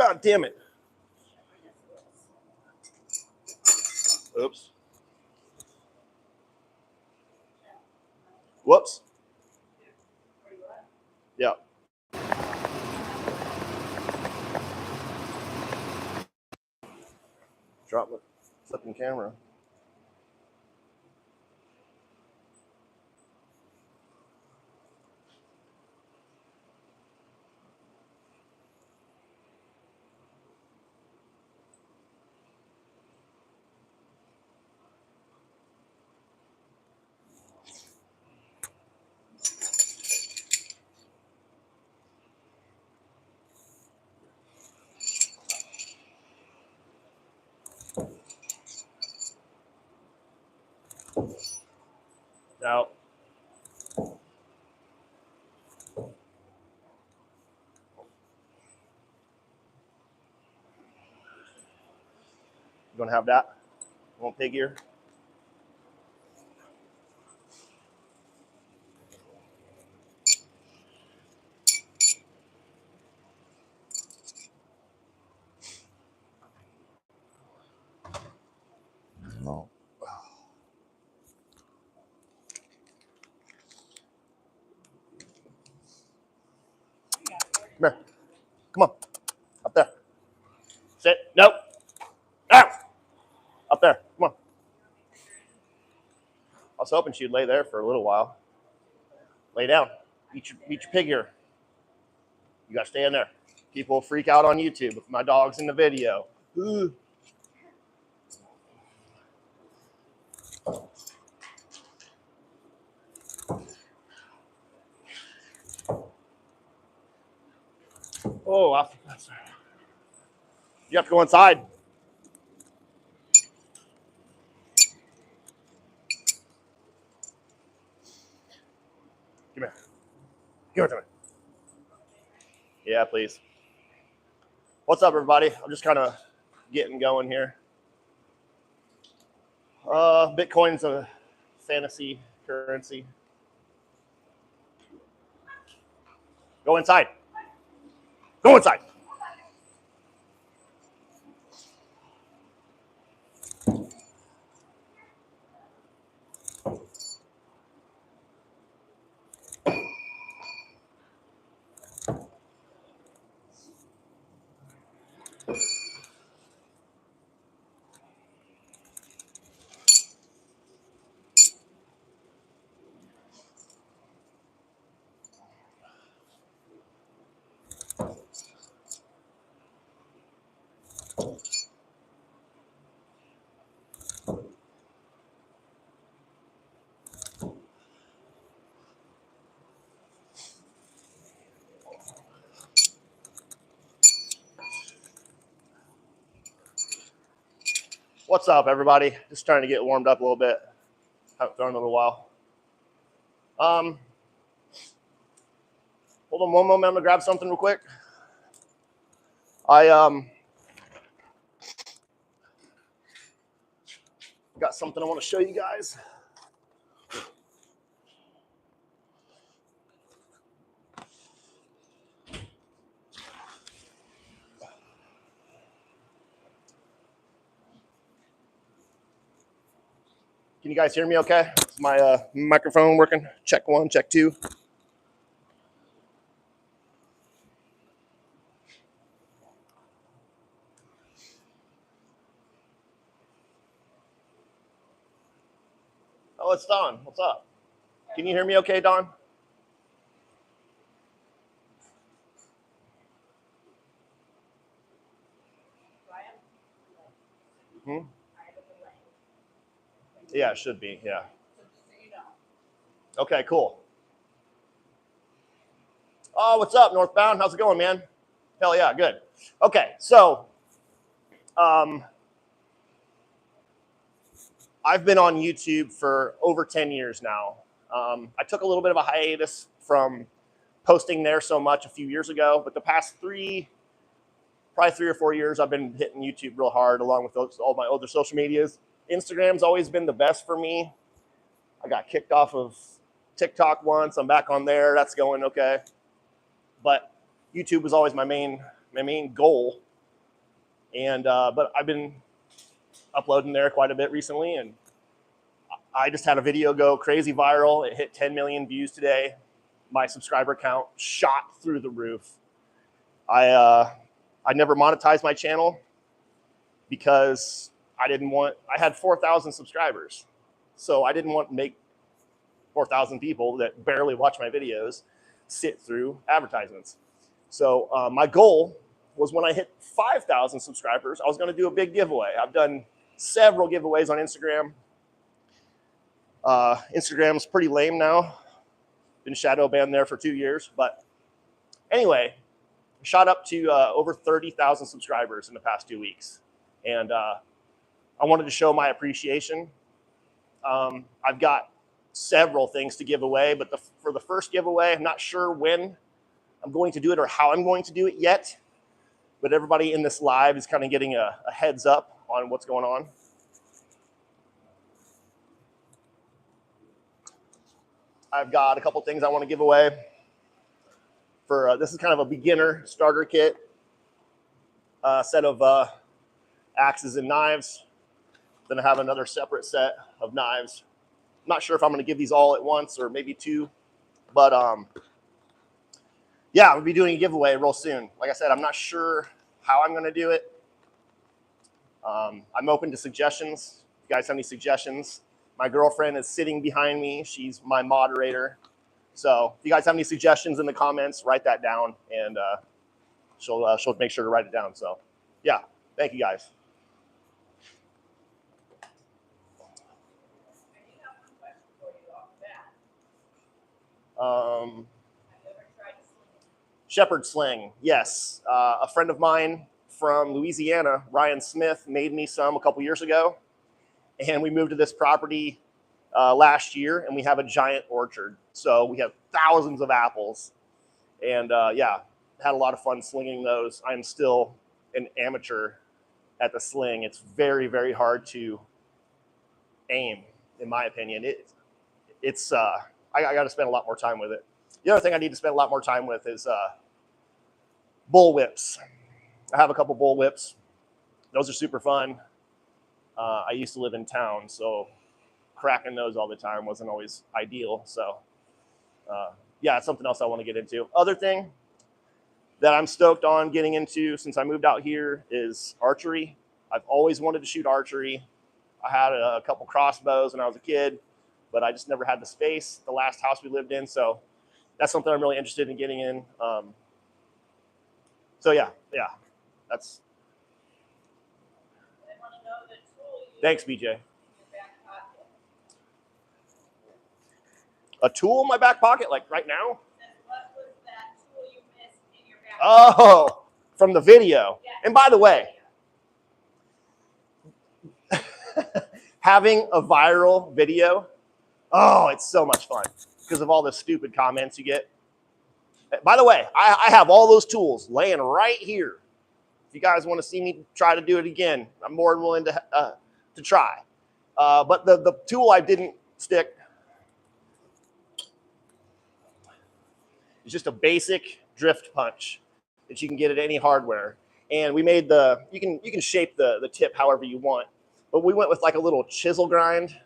God damn it. Oops. Whoops. Yeah. Drop the flipping camera. Now, you gonna have that? Want pig ear? No. Come here. Come on. Up there. Sit. Nope. Out. Up there. Come on. I was hoping she'd lay there for a little while. Lay down. Eat your pig ear. You gotta stay in there. People freak out on YouTube if my dog's in the video. Ooh. Oh, you have to go inside. Come here. Give it to me. Yeah, please. What's up, everybody? I'm just kind of getting going here. Bitcoin's a fantasy currency. Go inside. Go inside. What's up, everybody? Just trying to get warmed up a little bit. Haven't thrown in a little while. Hold on one moment. I'm gonna grab something real quick. I got something I want to show you guys. Can you guys hear me okay? Is my microphone working? Check 1, check 2. Oh, it's Don. What's up? Can you hear me okay, Don? Hmm? Yeah, it should be. Yeah. Okay, cool. Oh, what's up, Northbound? How's it going, man? Hell yeah, good. Okay, so I've been on YouTube for over 10 years now. I took a little bit of a hiatus from posting there so much a few years ago, but the past probably 3 or 4 years, I've been hitting YouTube real hard along with all my other social medias. Instagram's always been the best for me. I got kicked off of TikTok once. I'm back on there. That's going okay. But YouTube was always my main goal. And but I've been uploading there quite a bit recently, and I just had a video go crazy viral. It hit 10 million views today. My subscriber count shot through the roof. I never monetized my channel because I had 4,000 subscribers. So I didn't want to make 4,000 people that barely watch my videos sit through advertisements. So my goal was when I hit 5,000 subscribers, I was going to do a big giveaway. I've done several giveaways on Instagram. Instagram's pretty lame now. Been shadow banned there for 2 years. But anyway, shot up to over 30,000 subscribers in the past 2 weeks. And I wanted to show my appreciation. I've got several things to give away, but for the first giveaway, I'm not sure when I'm going to do it or how I'm going to do it yet. But everybody in this live is kind of getting a heads up on what's going on. I've got a couple things I want to give away. This is kind of a beginner starter kit, set of axes and knives. Then I have another separate set of knives. I'm not sure if I'm going to give these all at once or maybe two, but yeah, we'll be doing a giveaway real soon. Like I said, I'm not sure how I'm going to do it. I'm open to suggestions. If you guys have any suggestions, my girlfriend is sitting behind me. She's my moderator. So if you guys have any suggestions in the comments, write that down, and she'll make sure to write it down. So yeah, thank you guys. Shepherd sling, yes. A friend of mine from Louisiana, Ryan Smith, made me some a couple years ago, and we moved to this property last year, and we have a giant orchard. So we have thousands of apples, and yeah, had a lot of fun slinging those. I'm still an amateur at the sling. It's very, very hard to aim, in my opinion. I got to spend a lot more time with it. The other thing I need to spend a lot more time with is bull whips. I have a couple bull whips. Those are super fun. I used to live in town, so cracking those all the time wasn't always ideal. So yeah, it's something else I want to get into. Other thing that I'm stoked on getting into since I moved out here is archery. I've always wanted to shoot archery. I had a couple crossbows when I was a kid, but I just never had the space, the last house we lived in. So that's something I'm really interested in getting in. So yeah, that's. Thanks, BJ. A tool in my back pocket, like right now? What was that tool you missed in your back pocket? Oh, from the video. Yeah. And by the way, having a viral video, oh, it's so much fun because of all the stupid comments you get. By the way, I have all those tools laying right here. If you guys want to see me try to do it again, I'm more than willing to try. But the tool I didn't stick is just a basic drift punch that you can get at any hardware. And we made you can shape the tip however you want, but we went with like a little chisel grind.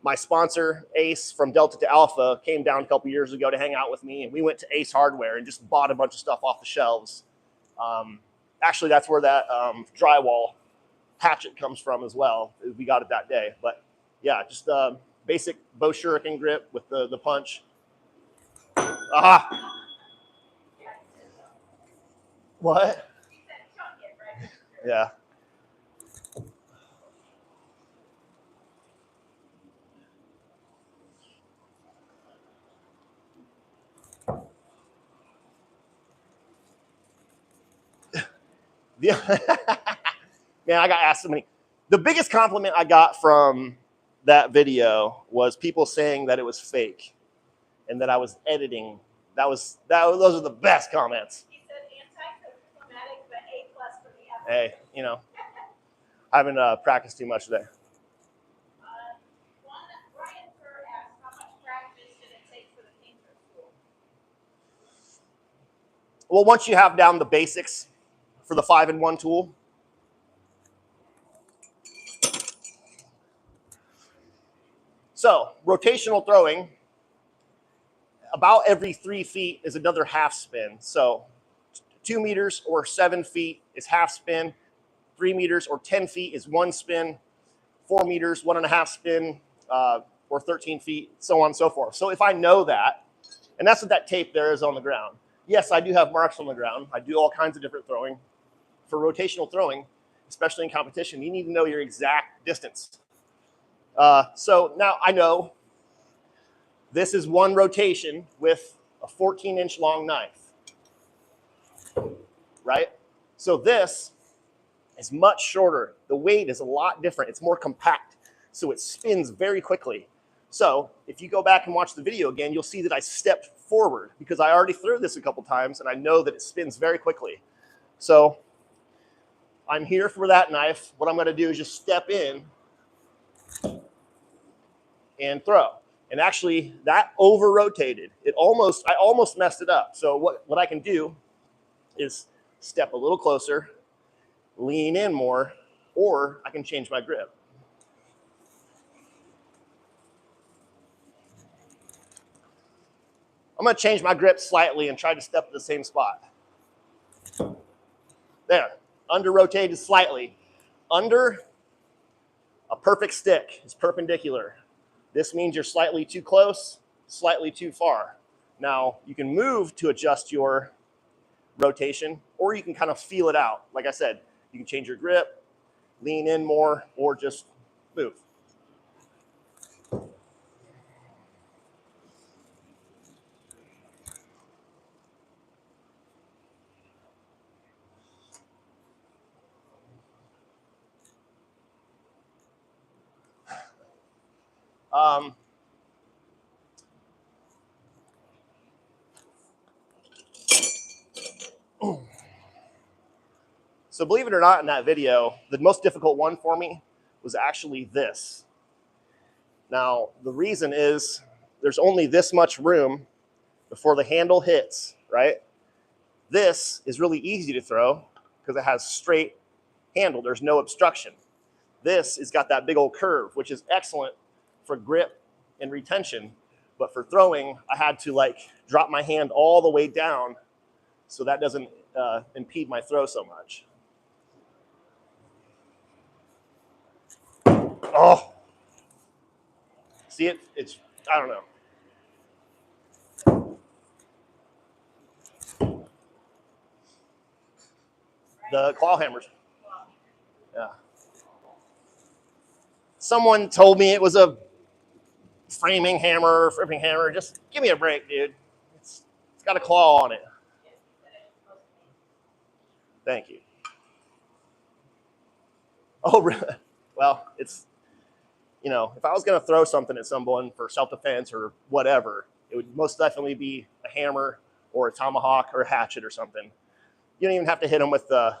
My sponsor, Ace from Delta to Alpha, came down a couple years ago to hang out with me, and we went to Ace Hardware and just bought a bunch of stuff off the shelves. Actually, that's where that drywall hatchet comes from as well. We got it that day. But yeah, just basic bow shuriken grip with the punch. Aha! What? Yeah. Man, I got asked so many. The biggest compliment I got from that video was people saying that it was fake and that I was editing. Those are the best comments. He said anticlimactic, but A+ for the effort. Hey, you know, I haven't practiced too much today. Brian Kerr asked, how much practice did it take for the painter school? Well, once you have down the basics, for the 5-in-1 tool. So rotational throwing, about every 3 feet is another half spin. So 2 meters or 7 feet is half spin. 3 meters or 10 feet is 1 spin. 4 meters, 1.5 spin, or 13 feet, so on and so forth. So if I know that, and that's what that tape there is on the ground. Yes, I do have marks on the ground. I do all kinds of different throwing. For rotational throwing, especially in competition, you need to know your exact distance. So now I know this is 1 rotation with a 14-inch long knife, right? So this is much shorter. The weight is a lot different. It's more compact, so it spins very quickly. So if you go back and watch the video again, you'll see that I stepped forward because I already threw this a couple times, and I know that it spins very quickly. So I'm here for that knife. What I'm going to do is just step in and throw. And actually, that over-rotated. I almost messed it up. So what I can do is step a little closer, lean in more, or I can change my grip. I'm going to change my grip slightly and try to step at the same spot. There, under-rotated slightly. Under a perfect stick is perpendicular. This means you're slightly too close, slightly too far. Now, you can move to adjust your rotation, or you can kind of feel it out. Like I said, you can change your grip, lean in more, or just move. So believe it or not, in that video, the most difficult one for me was actually this. Now, the reason is there's only this much room before the handle hits, right? This is really easy to throw because it has straight handle. There's no obstruction. This has got that big old curve, which is excellent for grip and retention. But for throwing, I had to like drop my hand all the way down so that doesn't impede my throw so much. Oh, see it? It's, I don't know. The claw hammers. Yeah. Someone told me it was a framing hammer, flipping hammer. Just give me a break, dude. It's got a claw on it. Thank you. Oh, really? Well, it's, you know, if I was going to throw something at someone for self-defense or whatever, it would most definitely be a hammer or a tomahawk or a hatchet or something. You don't even have to hit them with the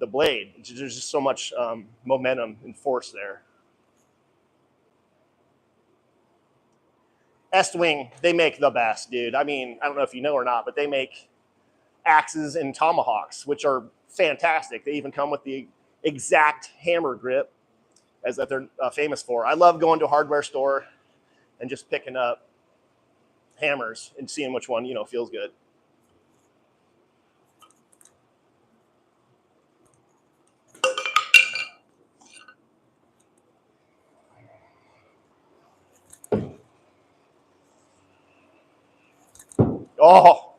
blade. There's just so much momentum and force there. Estwing, they make the best, dude. I mean, I don't know if you know or not, but they make axes and tomahawks, which are fantastic. They even come with the exact hammer grip as that they're famous for. I love going to a hardware store and just picking up hammers and seeing which one, you know, feels good. Oh,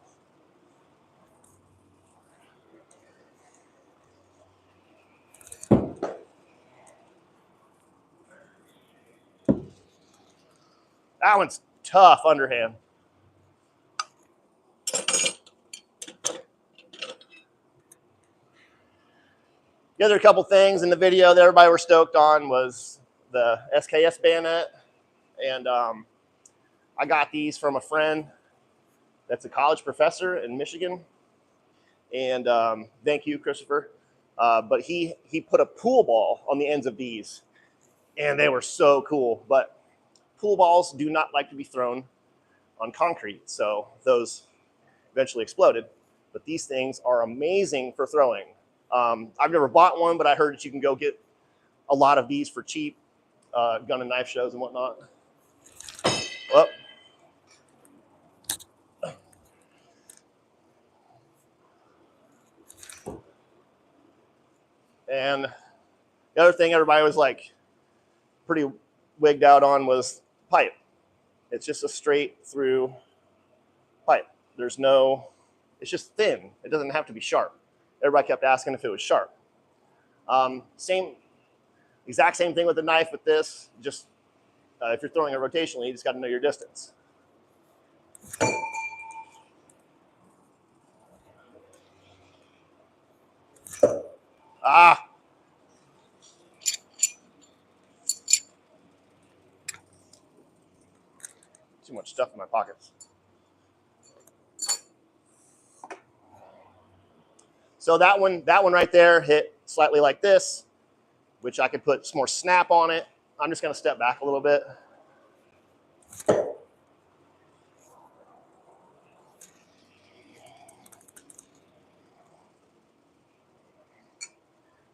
that one's tough underhand. The other couple things in the video that everybody were stoked on was the SKS bayonet. And I got these from a friend that's a college professor in Michigan. And thank you, Christopher. But he put a pool ball on the ends of these, and they were so cool. But pool balls do not like to be thrown on concrete, so those eventually exploded. But these things are amazing for throwing. I've never bought one, but I heard that you can go get a lot of these for cheap, gun and knife shows and whatnot. Well, and the other thing everybody was like pretty wigged out on was pipe. It's just a straight through pipe. There's no, it's just thin. It doesn't have to be sharp. Everybody kept asking if it was sharp. Exact same thing with the knife with this. Just if you're throwing it rotationally, you just got to know your distance. Ah. Too much stuff in my pockets. So that one right there hit slightly like this, which I could put some more snap on it. I'm just going to step back a little bit.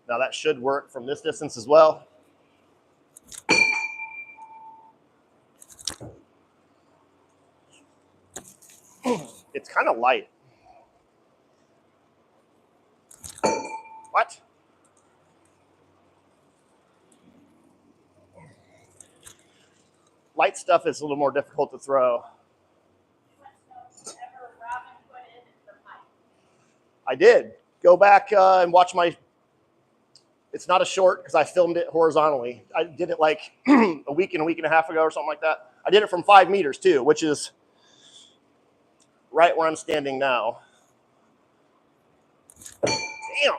Now that should work from this distance as well. It's kind of light. What? Light stuff is a little more difficult to throw. I did. Go back and watch my, it's not a short because I filmed it horizontally. I did it like a week and a half ago or something like that. I did it from 5 meters too, which is right where I'm standing now. Damn.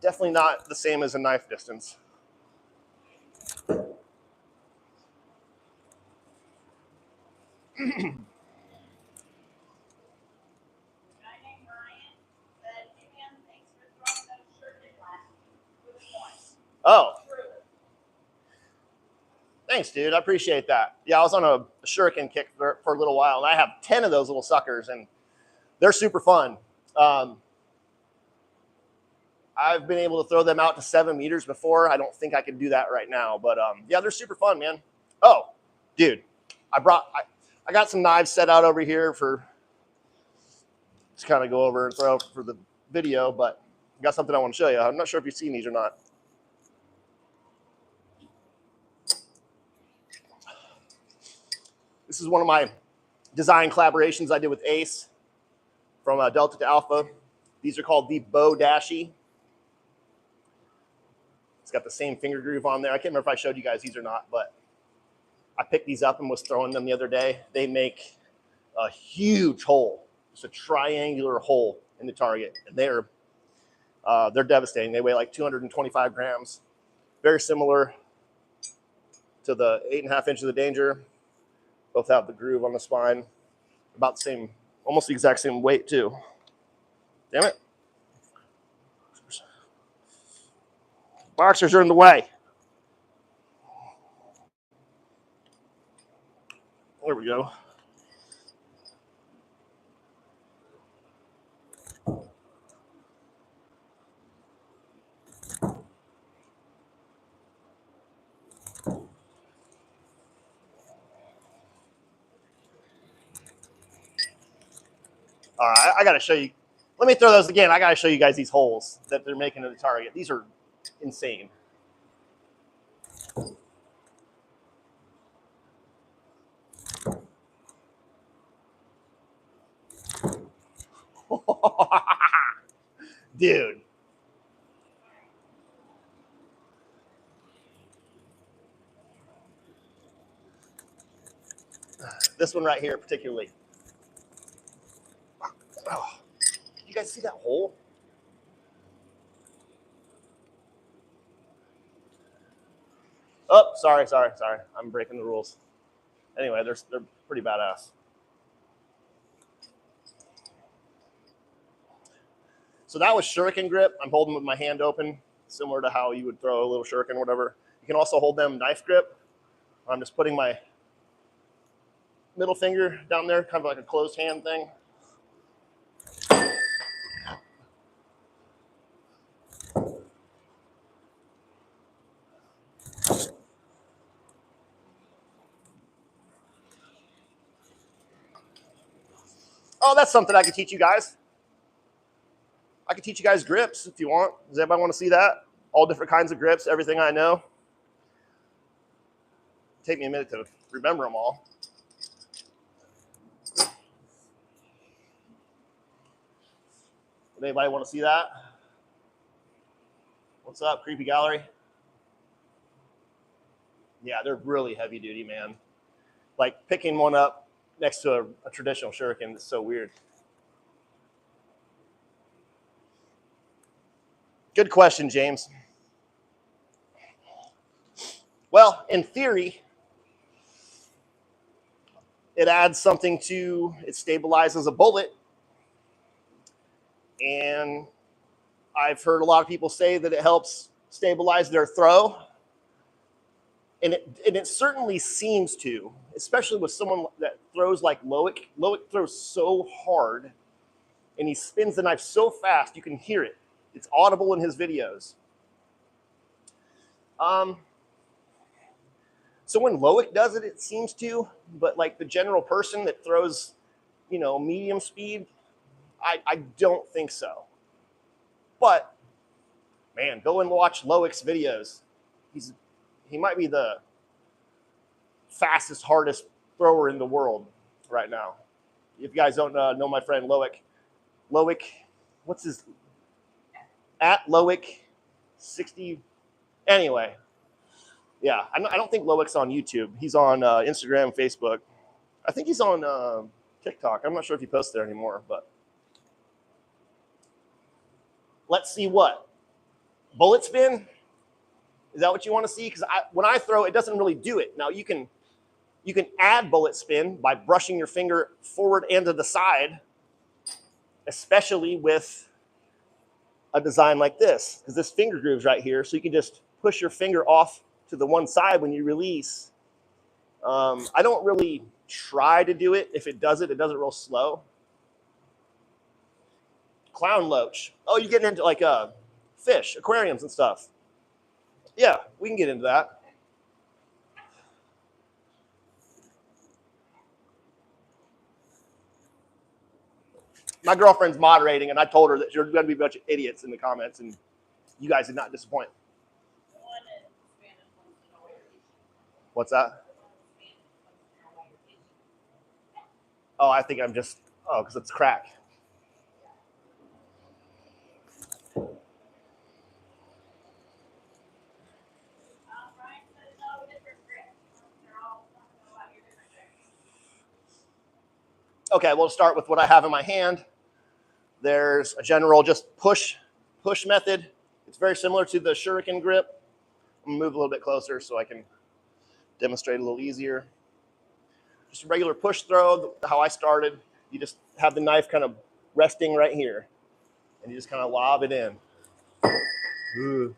Definitely not the same as a knife distance. Oh. Thanks, dude. I appreciate that. Yeah, I was on a shuriken kick for a little while, and I have 10 of those little suckers, and they're super fun. I've been able to throw them out to 7 meters before. I don't think I can do that right now, but yeah, they're super fun, man. Oh, dude, I got some knives set out over here for just kind of go over and throw for the video, but I got something I want to show you. I'm not sure if you've seen these or not. This is one of my design collaborations I did with Ace from Delta to Alpha. These are called the Bow Dashie. It's got the same finger groove on there. I can't remember if I showed you guys these or not, but I picked these up and was throwing them the other day. They make a huge hole. It's a triangular hole in the target, and they're devastating. They weigh like 225 grams. Very similar to the 8.5 inches of danger. Both have the groove on the spine. About the same, almost the exact same weight too. Damn it. Boxers are in the way. There we go. All right, I got to show you. Let me throw those again. I got to show you guys these holes that they're making in the target. These are insane. Dude. This one right here particularly. Oh, you guys see that hole? Oh, sorry. I'm breaking the rules. Anyway, they're pretty badass. So that was shuriken grip. I'm holding with my hand open, similar to how you would throw a little shuriken or whatever. You can also hold them knife grip. I'm just putting my middle finger down there, kind of like a closed hand thing. Oh, that's something I could teach you guys. I could teach you guys grips if you want. Does anybody want to see that? All different kinds of grips, everything I know. Take me a minute to remember them all. Would anybody want to see that? What's up, Creepy Gallery? Yeah, they're really heavy duty, man. Like picking one up next to a traditional shuriken is so weird. Good question, James. Well, in theory, it adds something to, it stabilizes a bullet. And I've heard a lot of people say that it helps stabilize their throw. And it certainly seems to, especially with someone that throws like Loic. Loic throws so hard and he spins the knife so fast, you can hear it. It's audible in his videos. So when Loic does it, it seems to, but like the general person that throws, you know, medium speed, I don't think so. But man, go and watch Loic's videos. He might be the fastest, hardest thrower in the world right now. If you guys don't know my friend Loic, what's his, at Loic 60, anyway. Yeah, I don't think Loic's on YouTube. He's on Instagram, Facebook. I think he's on TikTok. I'm not sure if he posts there anymore, but let's see what. Bullet spin? Is that what you want to see? Because when I throw, it doesn't really do it. Now you can add bullet spin by brushing your finger forward and to the side, especially with a design like this, because this finger groove's right here, so you can just push your finger off to the one side when you release. I don't really try to do it. If it does it real slow. Clown loach. Oh, you're getting into like fish, aquariums and stuff. Yeah, we can get into that. My girlfriend's moderating, and I told her that you're going to be a bunch of idiots in the comments, and you guys did not disappoint. What's that? Oh, I think I'm just, because it's crack. Okay, we'll start with what I have in my hand. There's a general just push method. It's very similar to the shuriken grip. I'm gonna move a little bit closer so I can demonstrate a little easier. Just a regular push throw, how I started. You just have the knife kind of resting right here, and you just kind of lob it in. Ooh.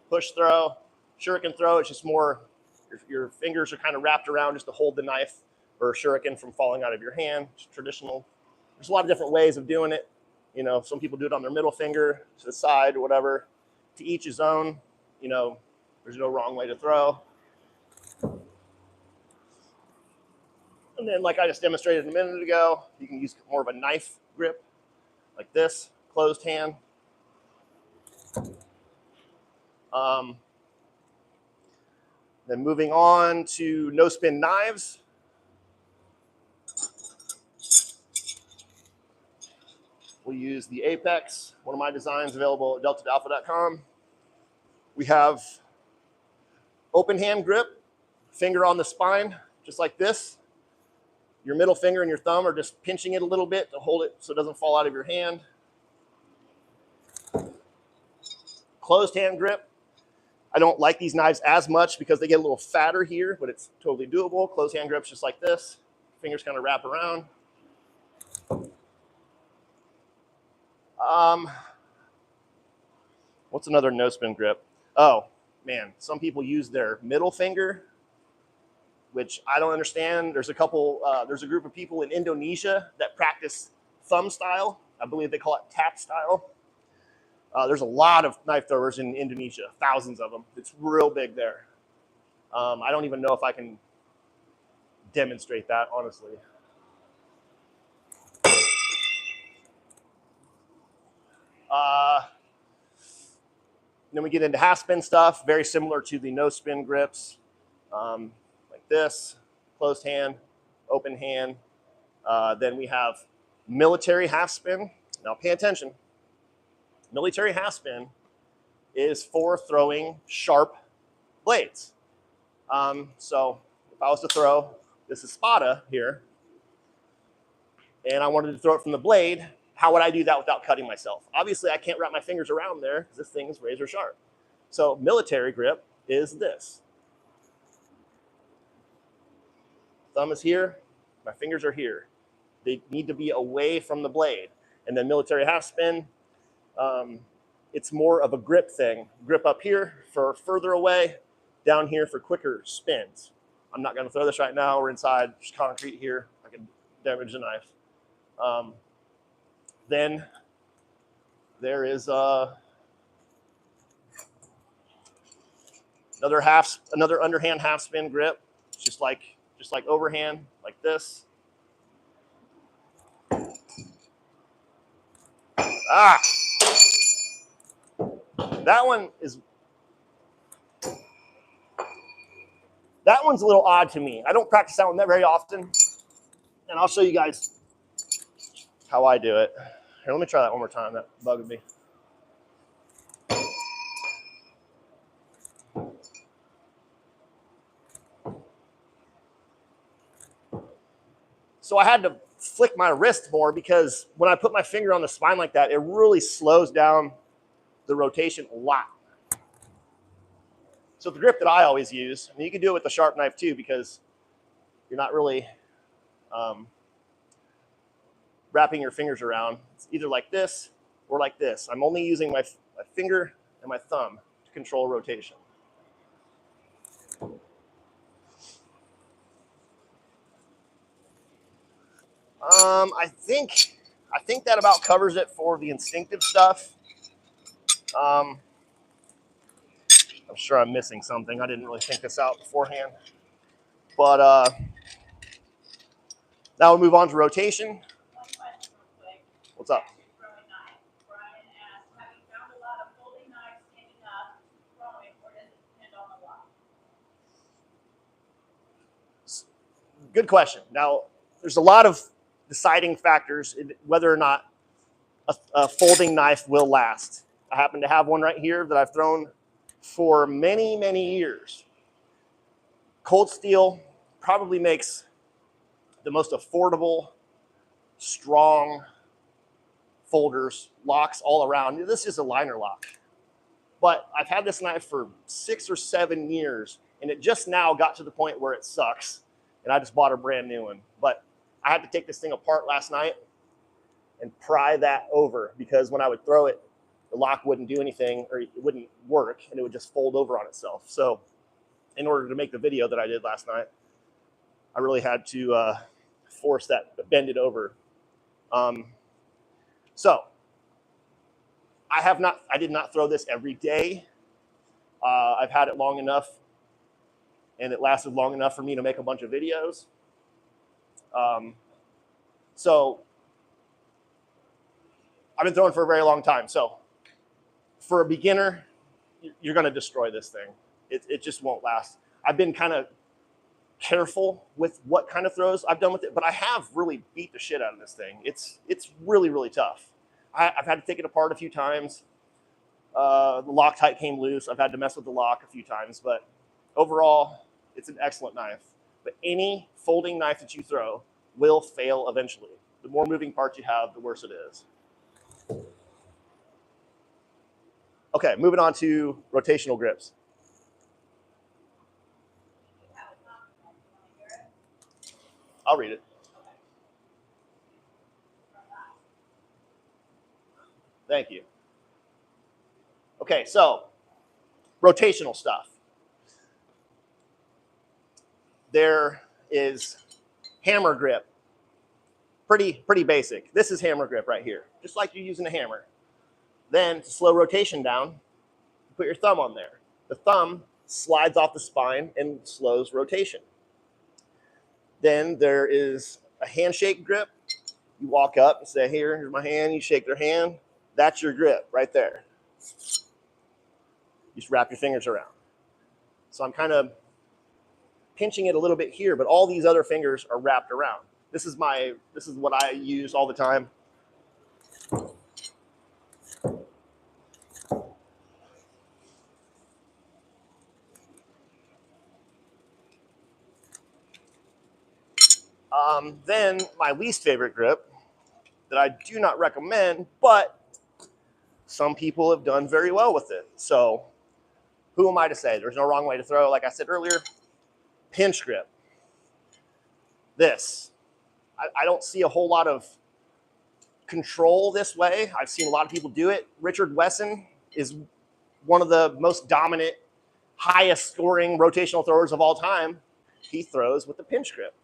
Push throw, shuriken throw, it's just more, your fingers are kind of wrapped around just to hold the knife or shuriken from falling out of your hand. It's traditional. There's a lot of different ways of doing it. You know, some people do it on their middle finger to the side or whatever. To each his own. You know, there's no wrong way to throw. And then, like I just demonstrated a minute ago, you can use more of a knife grip, like this, closed hand. Then moving on to no spin knives. We'll use the Apex, one of my designs available at deltadalpha.com. We have open hand grip, finger on the spine, just like this. Your middle finger and your thumb are just pinching it a little bit to hold it so it doesn't fall out of your hand. Closed hand grip. I don't like these knives as much because they get a little fatter here, but it's totally doable. Closed hand grips just like this. Fingers kind of wrap around. What's another no spin grip? Oh, man, some people use their middle finger, which I don't understand. There's a group of people in Indonesia that practice thumb style. I believe they call it tap style. There's a lot of knife throwers in Indonesia, thousands of them. It's real big there. I don't even know if I can demonstrate that, honestly. Then we get into half spin stuff, very similar to the no spin grips, like this, closed hand, open hand. Then we have military half spin. Now pay attention. Military half spin is for throwing sharp blades. So if I was to throw this espada here, and I wanted to throw it from the blade, how would I do that without cutting myself? Obviously, I can't wrap my fingers around there because this thing is razor sharp. So military grip is this. Thumb is here, my fingers are here. They need to be away from the blade. And then military half spin, it's more of a grip thing. Grip up here for further away, down here for quicker spins. I'm not gonna throw this right now. We're inside, there's concrete here. I can damage the knife. Then there is another underhand half spin grip, just like overhand, like this. Ah, that one's a little odd to me. I don't practice that one that very often, and I'll show you guys how I do it. Here, let me try that one more time. That bugged me. So I had to flick my wrist more because when I put my finger on the spine like that, it really slows down the rotation a lot. So the grip that I always use, and you can do it with a sharp knife too because you're not really wrapping your fingers around. It's either like this or like this. I'm only using my finger and my thumb to control rotation. I think that about covers it for the instinctive stuff. I'm sure I'm missing something. I didn't really think this out beforehand. But now we'll move on to rotation. One question real quick. What's up? Throwing knife. Brian asked, have you found a lot of folding knives standing up, throwing, or does it depend on the lock? Good question. Now, there's a lot of deciding factors in whether or not a folding knife will last. I happen to have one right here that I've thrown for many, many years. Cold steel probably makes the most affordable, strong folders, locks all around. This is a liner lock. But I've had this knife for 6 or 7 years, and it just now got to the point where it sucks, and I just bought a brand new one. But I had to take this thing apart last night and pry that over because when I would throw it, the lock wouldn't do anything or it wouldn't work, and it would just fold over on itself. So in order to make the video that I did last night, I really had to force that, bend it over. So I did not throw this every day. I've had it long enough, and it lasted long enough for me to make a bunch of videos. So I've been throwing for a very long time. So for a beginner, you're going to destroy this thing. It just won't last. I've been kind of careful with what kind of throws I've done with it, but I have really beat the shit out of this thing. It's really, really tough. I've had to take it apart a few times. The Loctite came loose. I've had to mess with the lock a few times, but overall, it's an excellent knife. But any folding knife that you throw will fail eventually. The more moving parts you have, the worse it is. Okay, moving on to rotational grips. I'll read it. Thank you. Okay, so rotational stuff. There is hammer grip. Pretty basic. This is hammer grip right here, just like you're using a hammer. Then to slow rotation down, put your thumb on there. The thumb slides off the spine and slows rotation. Then there is a handshake grip. You walk up and say, here's my hand. You shake their hand. That's your grip right there. You just wrap your fingers around. So I'm kind of pinching it a little bit here, but all these other fingers are wrapped around. This is what I use all the time. Then my least favorite grip that I do not recommend, but some people have done very well with it. So who am I to say? There's no wrong way to throw. Like I said earlier, pinch grip. This. I don't see a whole lot of control this way. I've seen a lot of people do it. Richard Wesson is one of the most dominant, highest scoring rotational throwers of all time. He throws with the pinch grip.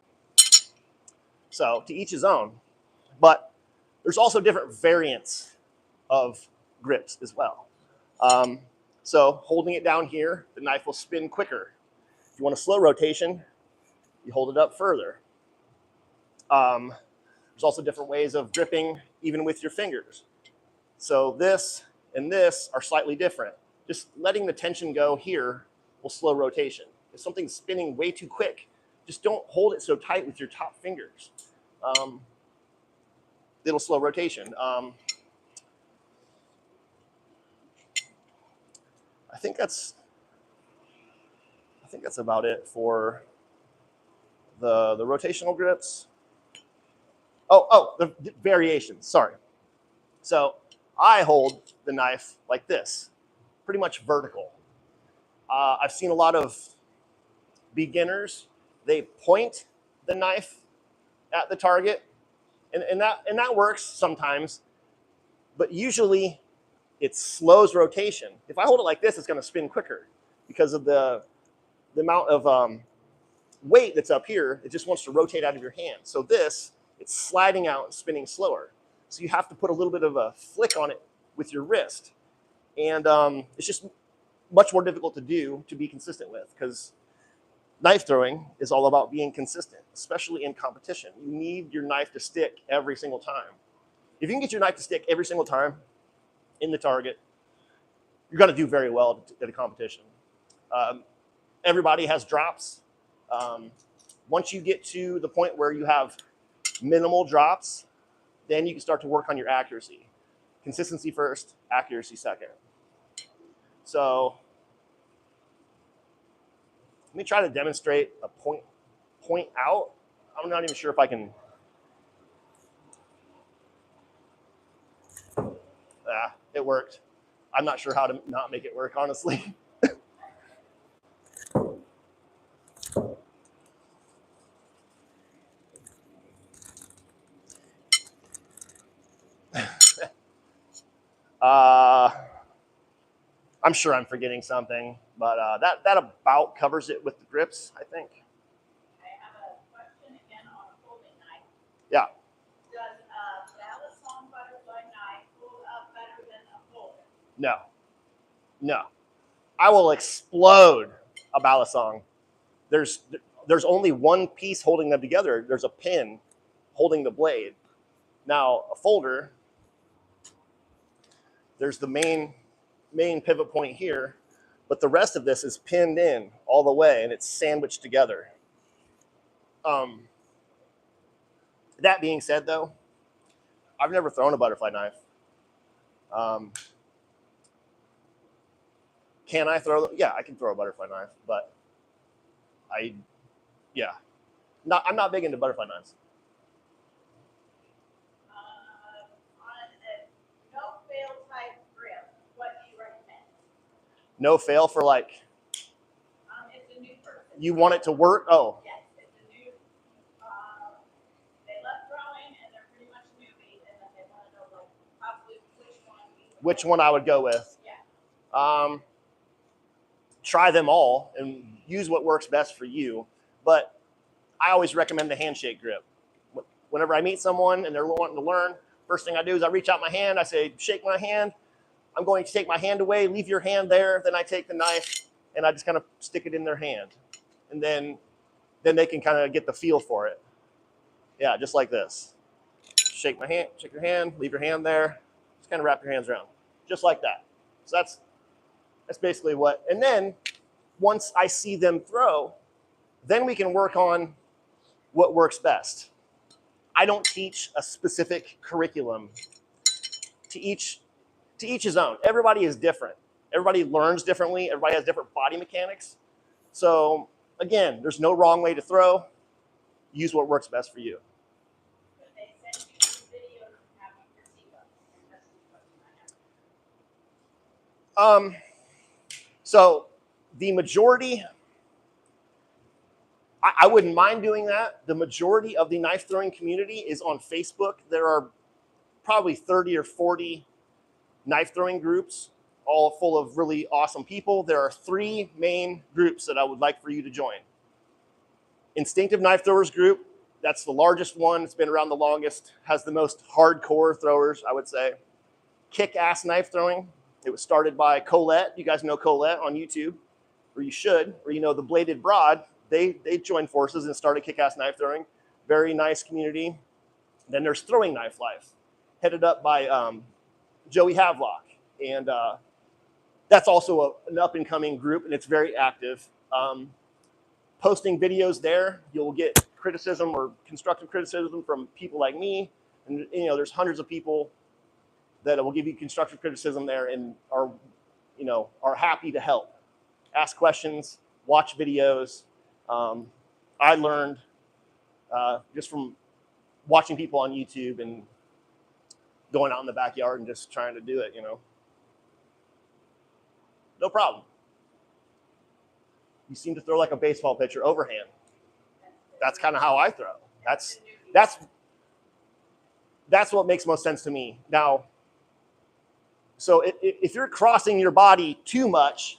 So to each his own. But there's also different variants of grips as well. So holding it down here, the knife will spin quicker. If you want a slow rotation, you hold it up further. There's also different ways of gripping even with your fingers. So this and this are slightly different. Just letting the tension go here will slow rotation. If something's spinning way too quick, just don't hold it so tight with your top fingers. It'll slow rotation. I think that's about it for the rotational grips. The variations, sorry. So I hold the knife like this, pretty much vertical. I've seen a lot of beginners, they point the knife at the target, and that works sometimes, but usually it slows rotation. If I hold it like this, it's gonna spin quicker because of the amount of weight that's up here. It just wants to rotate out of your hand. So this, it's sliding out and spinning slower. So you have to put a little bit of a flick on it with your wrist. And it's just much more difficult to do, to be consistent with, because knife throwing is all about being consistent, especially in competition. You need your knife to stick every single time. If you can get your knife to stick every single time in the target, you're gonna do very well at a competition. Everybody has drops. Once you get to the point where you have minimal drops, then you can start to work on your accuracy. Consistency first, accuracy second. So let me try to demonstrate a point out. I'm not even sure if I can. It worked. I'm not sure how to not make it work, honestly. I'm sure I'm forgetting something, but that about covers it with the grips, I think. I have a question again on a folding knife. Yeah. Does a Balisong butterfly knife fold up better than a folder? No. I will explode a Balisong. There's only one piece holding them together. There's a pin holding the blade. Now a folder, there's the main pivot point here, but the rest of this is pinned in all the way and it's sandwiched together. That being said, though, I've never thrown a butterfly knife. Can I throw? Yeah, I can throw a butterfly knife, but I'm not big into butterfly knives. On a no-fail type grip, what do you recommend? No fail for like, It's a new person. you want it to work? Oh. Yes, it's a new, they love throwing and they're pretty much newbies, and then they want to know like probably which one. Which one I would go with? Yeah. try them all and use what works best for you. But I always recommend the handshake grip. Whenever I meet someone and they're wanting to learn, first thing I do is I reach out my hand. I say, shake my hand. I'm going to take my hand away, leave your hand there. Then I take the knife and I just kind of stick it in their hand. And then they can kind of get the feel for it. Yeah, just like this. Shake my hand, shake your hand, leave your hand there. Just kind of wrap your hands around, just like that. So that's basically what, and then once I see them throw, then we can work on what works best. I don't teach a specific curriculum. To each his own. Everybody is different. Everybody learns differently. Everybody has different body mechanics. So again, there's no wrong way to throw. Use what works best for you. But they send you videos of how you perceive us. And that's the question I have. So the majority, I wouldn't mind doing that. The majority of the knife throwing community is on Facebook. There are probably 30 or 40 knife throwing groups, all full of really awesome people. There are 3 main groups that I would like for you to join. Instinctive Knife Throwers Group, that's the largest one. It's been around the longest, has the most hardcore throwers, I would say. Kick-Ass Knife Throwing. It was started by Colette. You guys know Colette on YouTube, or you should, or you know the Bladed Broad. They joined forces and started Kick-Ass Knife Throwing. Very nice community. Then there's Throwing Knife Life, headed up by Joey Havelock. And that's also an up-and-coming group, and it's very active. Posting videos there, you'll get criticism or constructive criticism from people like me. And there's hundreds of people that will give you constructive criticism there and are happy to help. Ask questions, watch videos. I learned just from watching people on YouTube and going out in the backyard and just trying to do it, No problem. You seem to throw like a baseball pitcher overhand. That's kind of how I throw. That's what makes most sense to me. Now, so if you're crossing your body too much,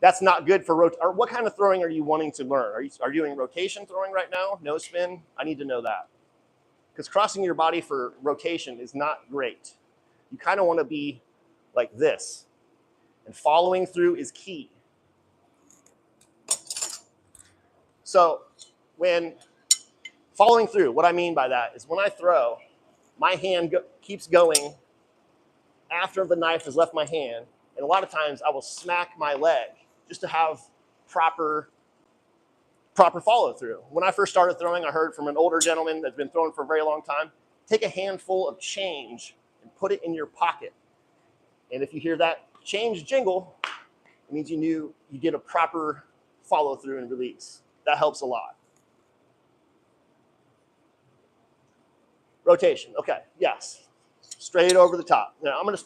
that's not good for or what kind of throwing are you wanting to learn? Are you doing rotation throwing right now? No spin? I need to know that. Because crossing your body for rotation is not great. You kind of want to be like this. And following through is key. So when following through, what I mean by that is when I throw, my hand keeps going after the knife has left my hand. And a lot of times I will smack my leg just to have proper follow through. When I first started throwing, I heard from an older gentleman that's been throwing for a very long time, take a handful of change and put it in your pocket. And if you hear that change jingle, it means you get a proper follow through and release. That helps a lot. Rotation. Okay. Yes. Straight over the top. Now I'm going to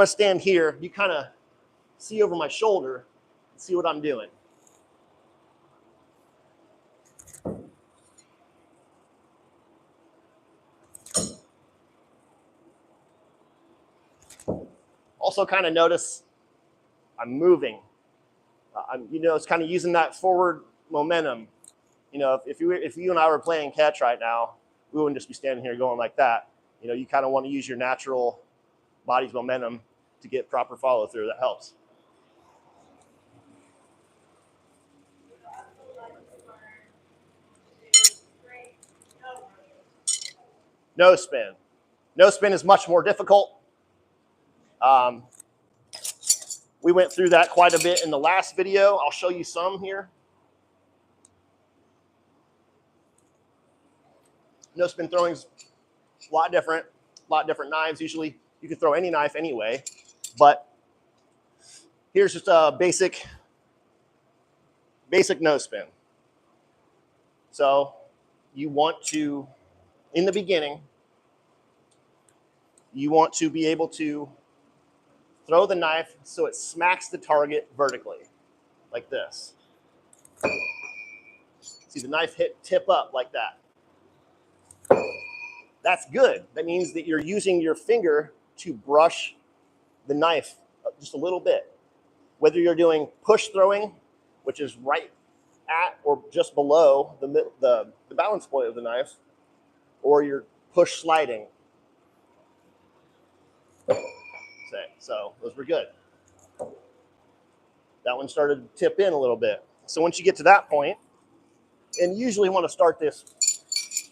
stand here. You kind of see over my shoulder and see what I'm doing. Also kind of notice I'm moving. It's kind of using that forward momentum. If you and I were playing catch right now, we wouldn't just be standing here going like that. You kind of want to use your natural body's momentum to get proper follow through. That helps. No spin. No spin is much more difficult. We went through that quite a bit in the last video. I'll show you some here. No spin throwing is a lot different knives. Usually you can throw any knife anyway, but here's just a basic no spin. So you want to, in the beginning, you want to be able to throw the knife so it smacks the target vertically, like this. See the knife tip up like that. That's good. That means that you're using your finger to brush the knife just a little bit. Whether you're doing push throwing, which is right at or just below the balance point of the knife, or you're push sliding. So those were good. That one started to tip in a little bit. So once you get to that point, and you usually want to start this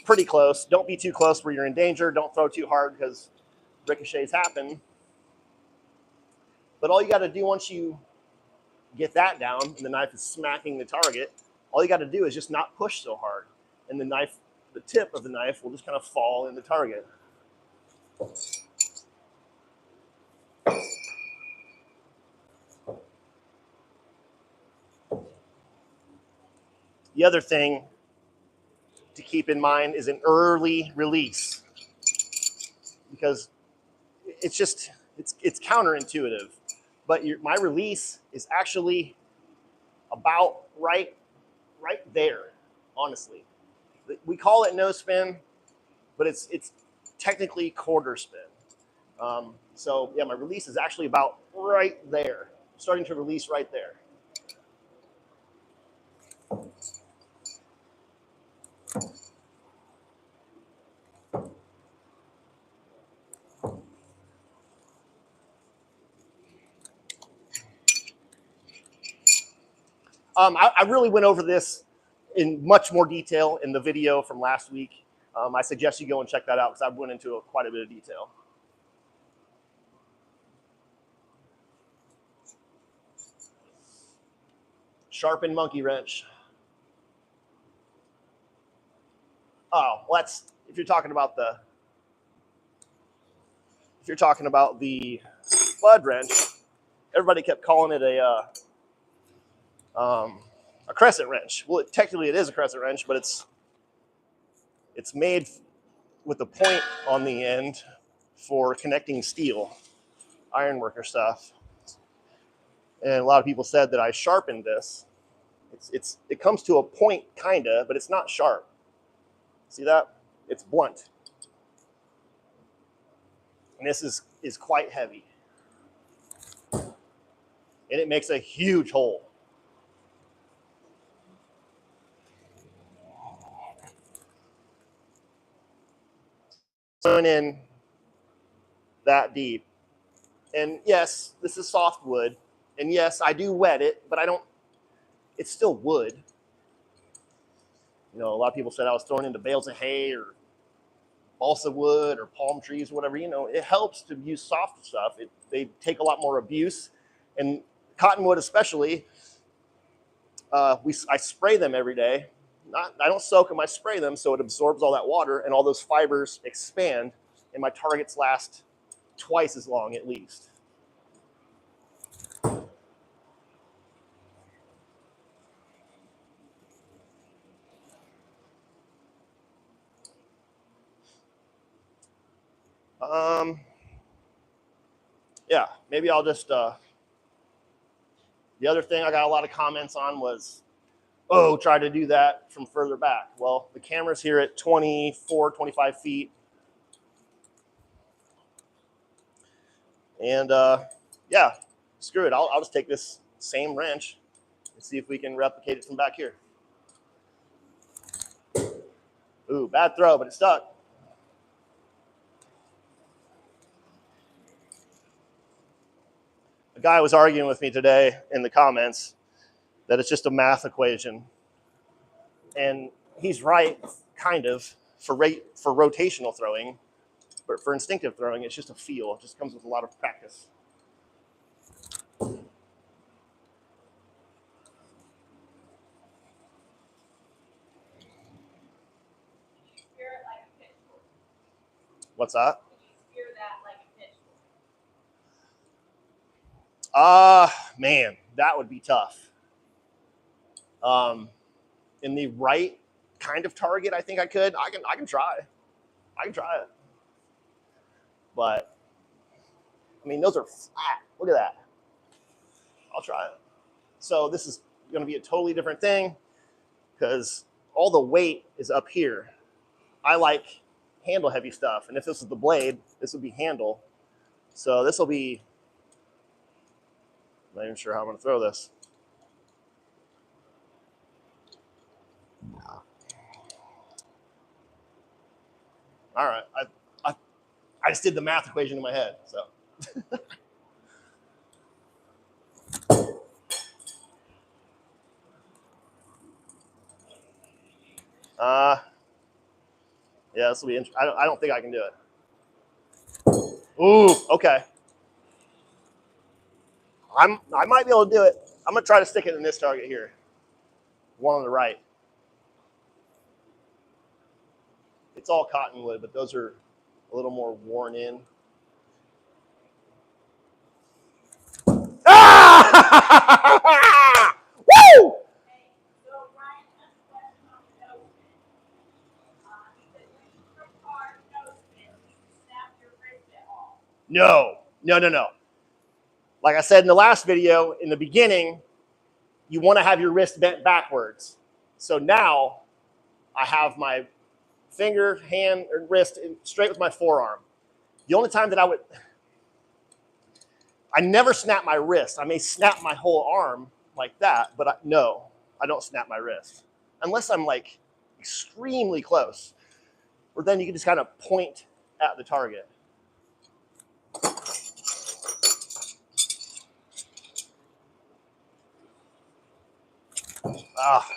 pretty close. Don't be too close where you're in danger. Don't throw too hard because ricochets happen. But all you got to do once you get that down and the knife is smacking the target, all you got to do is just not push so hard. And the tip of the knife will just kind of fall in the target. The other thing to keep in mind is an early release, because it's counterintuitive, but my release is actually about right there. Honestly, we call it no spin, but it's technically quarter spin. So yeah, my release is actually about right there, starting to release right there. I really went over this in much more detail in the video from last week. I suggest you go and check that out because I went into quite a bit of detail. Sharpened monkey wrench. Oh, well, that's if you're talking about the bud wrench. Everybody kept calling it a crescent wrench. Well, technically it is a crescent wrench, but it's made with a point on the end for connecting steel, ironworker stuff. And a lot of people said that I sharpened this. It comes to a point kinda, but it's not sharp. See that? It's blunt. And this is quite heavy. And it makes a huge hole. Going in that deep. And yes, this is soft wood. And yes, I do wet it, but it's still wood. You know, a lot of people said I was throwing into bales of hay or balsa wood or palm trees or whatever. You know, it helps to use soft stuff. They take a lot more abuse. And cottonwood especially, I spray them every day. I don't soak them, I spray them so it absorbs all that water and all those fibers expand and my targets last twice as long at least. Yeah, maybe I'll just, the other thing I got a lot of comments on was, oh, try to do that from further back. Well, the camera's here at 24, 25 feet. And yeah, screw it. I'll just take this same wrench and see if we can replicate it from back here. Ooh, bad throw, but it stuck. A guy was arguing with me today in the comments that it's just a math equation. And he's right, kind of, for rotational throwing, but for instinctive throwing, it's just a feel. It just comes with a lot of practice. What's that? Man, that would be tough. In the right kind of target, I think I could. I can try. I can try it. But I mean, those are flat. Look at that. I'll try it. So this is going to be a totally different thing because all the weight is up here. I like handle heavy stuff, and if this is the blade, this would be handle. So this will be Not even sure how I'm going to throw this. All right. I just did the math equation in my head. So. Yeah, this will be interesting. I don't think I can do it. Ooh, okay. I might be able to do it. I'm going to try to stick it in this target here. One on the right. It's all cottonwood, but those are a little more worn in. Ah! Woo! No. Like I said in the last video, in the beginning, you want to have your wrist bent backwards. So now I have my finger, hand, or wrist straight with my forearm. The only time that I never snap my wrist. I may snap my whole arm like that, but no, I don't snap my wrist. Unless I'm like extremely close. Or then you can just kind of point at the target. Ah.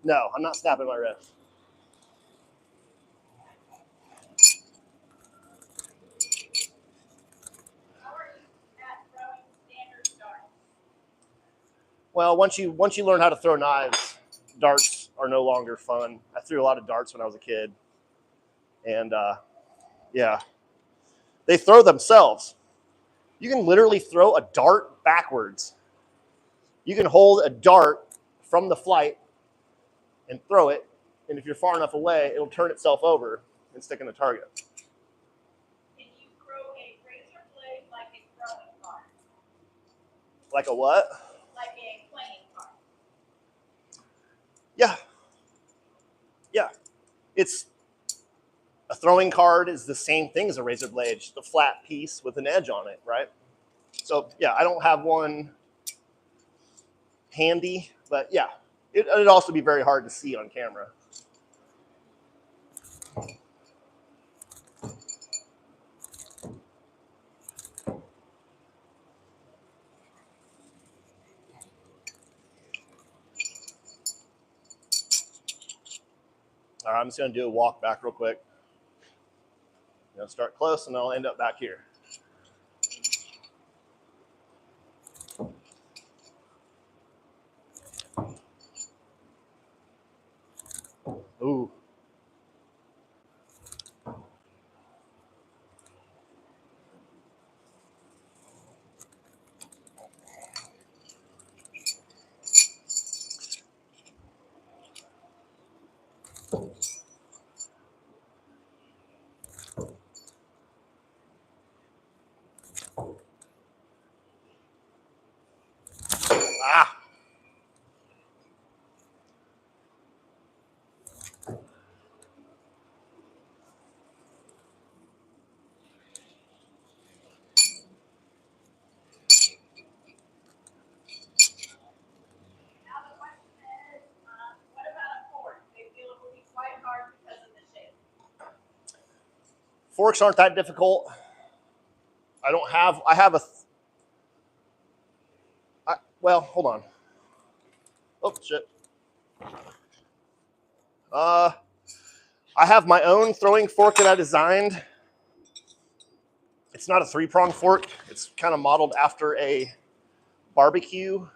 No, I'm not snapping my wrist. Well, once you learn how to throw knives, darts are no longer fun. I threw a lot of darts when I was a kid, and yeah, they throw themselves. You can literally throw a dart backwards. You can hold a dart from the flight and throw it, and if you're far enough away, it'll turn itself over and stick in the target. Can you throw a razor blade like a throwing card? Like a what? Like a playing card. Yeah. It's a throwing card is the same thing as a razor blade, just a flat piece with an edge on it, right? So yeah, I don't have one handy, but yeah, it'd also be very hard to see on camera. All right, I'm just gonna do a walk back real quick. Start close and I'll end up back here. Ooh. Ah. Now the question is, what about a fork? They feel it will be quite hard because of the shape. Forks aren't that difficult. I have a, well, hold on. Oh, shit. I have my own throwing fork that I designed. It's not a 3-prong fork. It's kind of modeled after a barbecue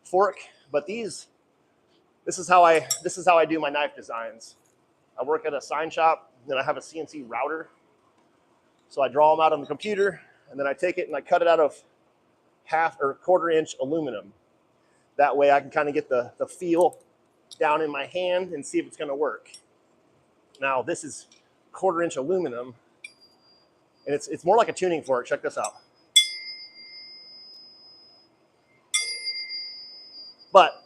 fork, but this is how I do my knife designs. I work at a sign shop, then I have a CNC router. So I draw them out on the computer, and then I take it and I cut it out of 1/2 or 1/4 inch aluminum. That way I can kind of get the feel down in my hand and see if it's going to work. Now this is 1/4 inch aluminum, and it's more like a tuning fork. Check this out. But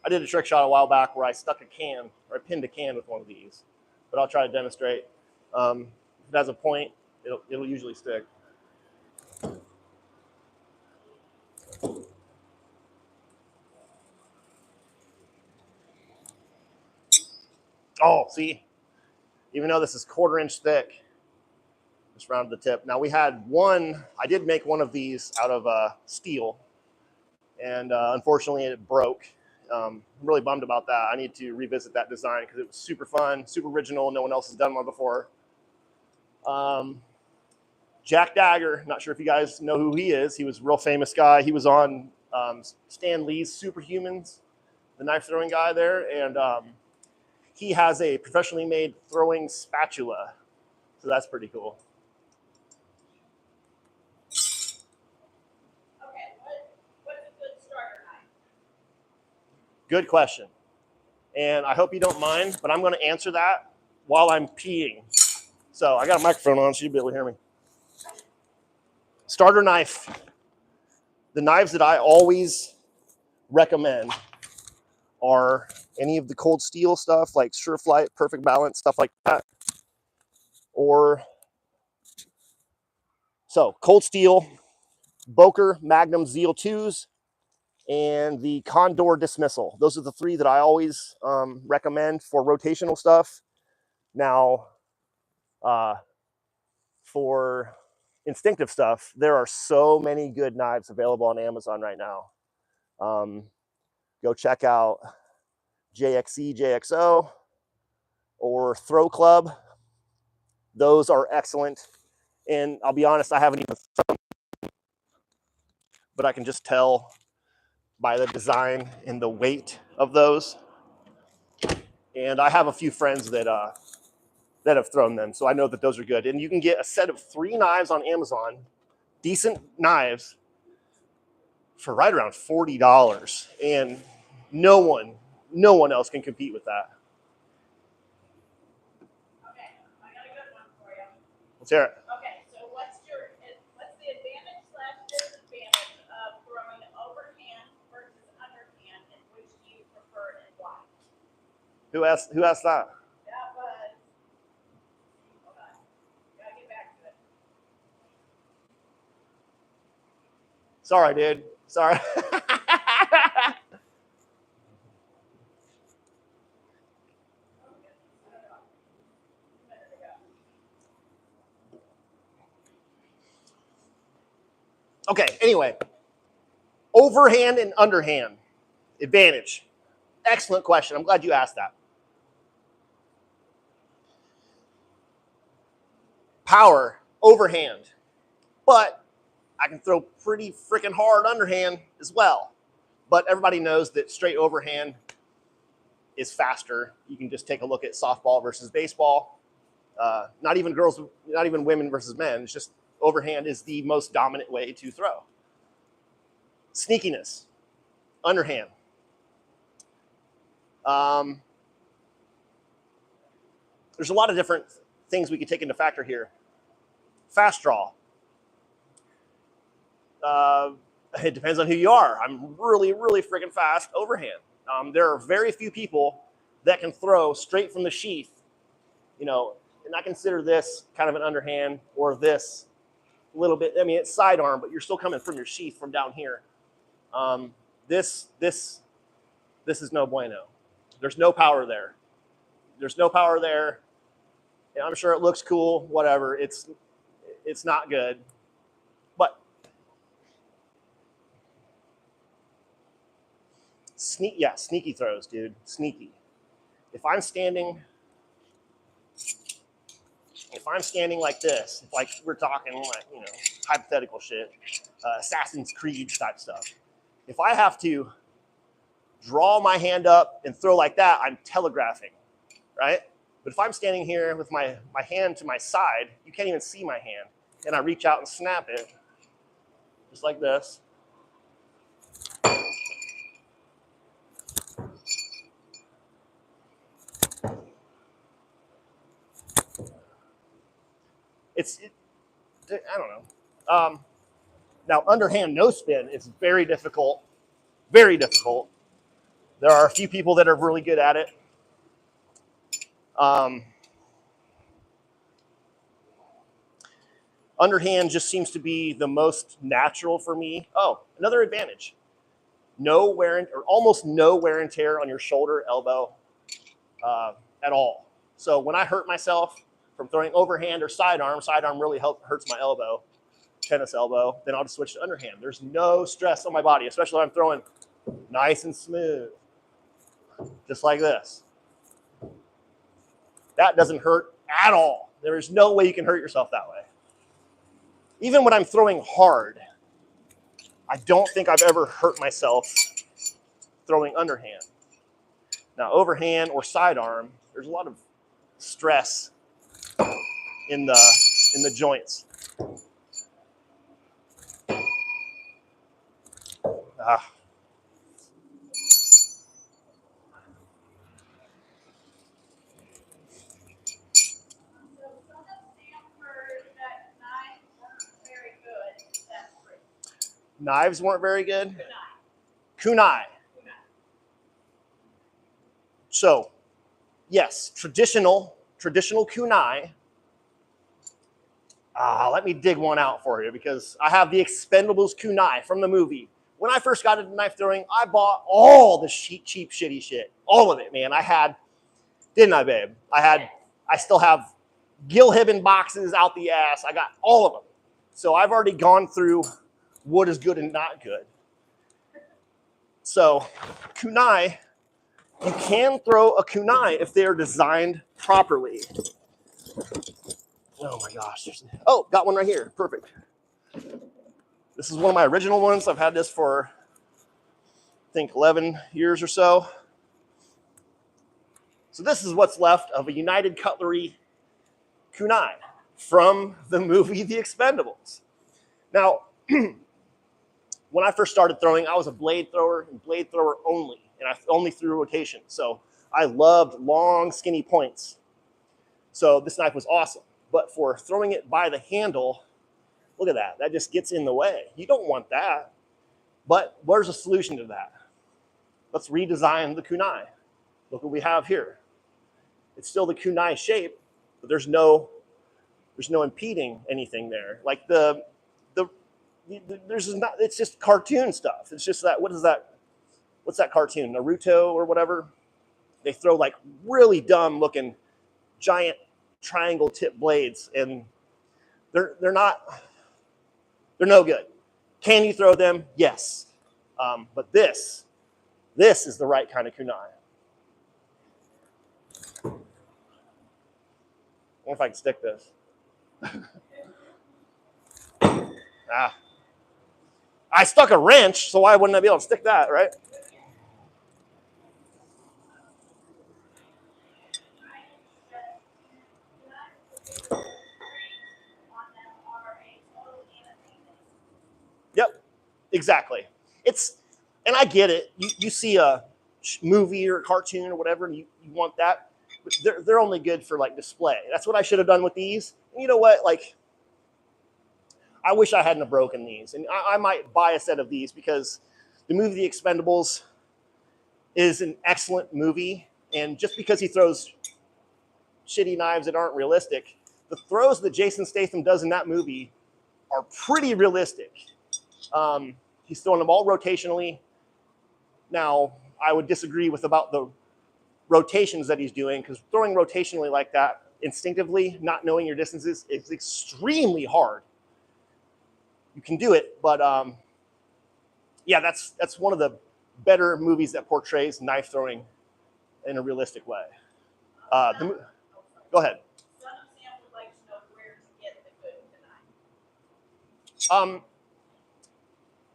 I did a trick shot a while back where I stuck a can, or I pinned a can with one of these, but I'll try to demonstrate. If it has a point, it'll usually stick. Oh, see, even though this is 1/4 inch thick, just rounded the tip. Now we had one, I did make one of these out of steel, and unfortunately it broke. I'm really bummed about that. I need to revisit that design because it was super fun, super original. No one else has done one before. Jack Dagger, not sure if you guys know who he is. He was a real famous guy. He was on Stan Lee's Superhumans, the knife throwing guy there. And he has a professionally made throwing spatula. So that's pretty cool. Okay, what's a good starter knife? Good question. And I hope you don't mind, but I'm going to answer that while I'm peeing. So I got a microphone on, so you'll be able to hear me. Starter knife. The knives that I always recommend are any of the cold steel stuff like Sureflight, Perfect Balance, stuff like that. Or, so cold steel, Boker Magnum Zeal 2s, and the Condor Dismissal. Those are the 3 that I always recommend for rotational stuff. Now, for instinctive stuff, there are so many good knives available on Amazon right now. Go check out JXE, JXO, or Throw Club. Those are excellent. And I'll be honest, I haven't even thrown, but I can just tell by the design and the weight of those. And I have a few friends that have thrown them, so I know that those are good. And you can get a set of 3 knives on Amazon, decent knives, for right around $40, and no one else can compete with that. Okay, I got a good one for you. Let's hear it. Okay, so what's the advantage/disadvantage of throwing overhand versus underhand, and which do you prefer and why? Who asked that? That was, hold on, gotta get back to it. Sorry, dude. Sorry. Okay, anyway. Overhand and underhand advantage. Excellent question. I'm glad you asked that. Power, overhand. But I can throw pretty freaking hard underhand as well. But everybody knows that straight overhand is faster. You can just take a look at softball versus baseball. Not even women versus men. It's just overhand is the most dominant way to throw. Sneakiness, underhand. There's a lot of different things we could take into factor here. Fast draw. It depends on who you are. I'm really, really freaking fast overhand. There are very few people that can throw straight from the sheath, and I consider this kind of an underhand, or this a little bit. I mean, it's sidearm, but you're still coming from your sheath from down here. This is no bueno. There's no power there. There's no power there. And I'm sure it looks cool, whatever. It's not good. But sneaky throws, dude. Sneaky. If I'm standing like this, like we're talking like, hypothetical shit, Assassin's Creed type stuff. If I have to draw my hand up and throw like that, I'm telegraphing, right? But if I'm standing here with my hand to my side, you can't even see my hand. And I reach out and snap it, just like this. I don't know. Now, underhand no spin is very difficult, very difficult. There are a few people that are really good at it. Underhand just seems to be the most natural for me. Oh, another advantage. No wear or almost no wear and tear on your shoulder, elbow at all. So when I hurt myself from throwing overhand or sidearm really hurts my elbow, tennis elbow, then I'll just switch to underhand. There's no stress on my body, especially when I'm throwing nice and smooth, just like this. That doesn't hurt at all. There is no way you can hurt yourself that way. Even when I'm throwing hard, I don't think I've ever hurt myself throwing underhand. Now, overhand or sidearm, there's a lot of stress in the joints. Ah. Knives weren't very good. Kunai. So, yes, traditional kunai. Let me dig one out for you because I have the Expendables kunai from the movie. When I first got into knife throwing, I bought all the cheap, shitty shit. All of it, man. I had, didn't I, babe? I still have Gil Hibben boxes out the ass. I got all of them. So I've already gone through what is good and not good. So kunai, you can throw a kunai if they are designed properly. Oh my gosh. Oh, got one right here. Perfect. This is one of my original ones. I've had this for, I think, 11 years or so. So this is what's left of a United Cutlery kunai from the movie The Expendables. Now, when I first started throwing, I was a blade thrower and blade thrower only, and I only threw rotation. So I loved long, skinny points. So this knife was awesome. But for throwing it by the handle, look at that. That just gets in the way. You don't want that. But where's a solution to that? Let's redesign the kunai. Look what we have here. It's still the kunai shape, but there's no impeding anything there. Like there's not. It's just cartoon stuff. It's just that. What is that? What's that cartoon? Naruto or whatever? They throw like really dumb looking giant triangle tip blades, and they're no good. Can you throw them? Yes, but this is the right kind of kunai. I wonder if I can stick this. I stuck a wrench, so why wouldn't I be able to stick that, right? Yep, exactly. And I get it. You see a movie or a cartoon or whatever, and you want that. But they're only good for like display. That's what I should have done with these. And you know what? Like, I wish I hadn't have broken these. And I might buy a set of these because the movie The Expendables is an excellent movie. And just because he throws shitty knives that aren't realistic, the throws that Jason Statham does in that movie are pretty realistic. He's throwing them all rotationally. Now, I would disagree with about the rotations that he's doing, because throwing rotationally like that instinctively, not knowing your distances, is extremely hard. You can do it, but yeah, that's one of the better movies that portrays knife throwing in a realistic way. Go ahead.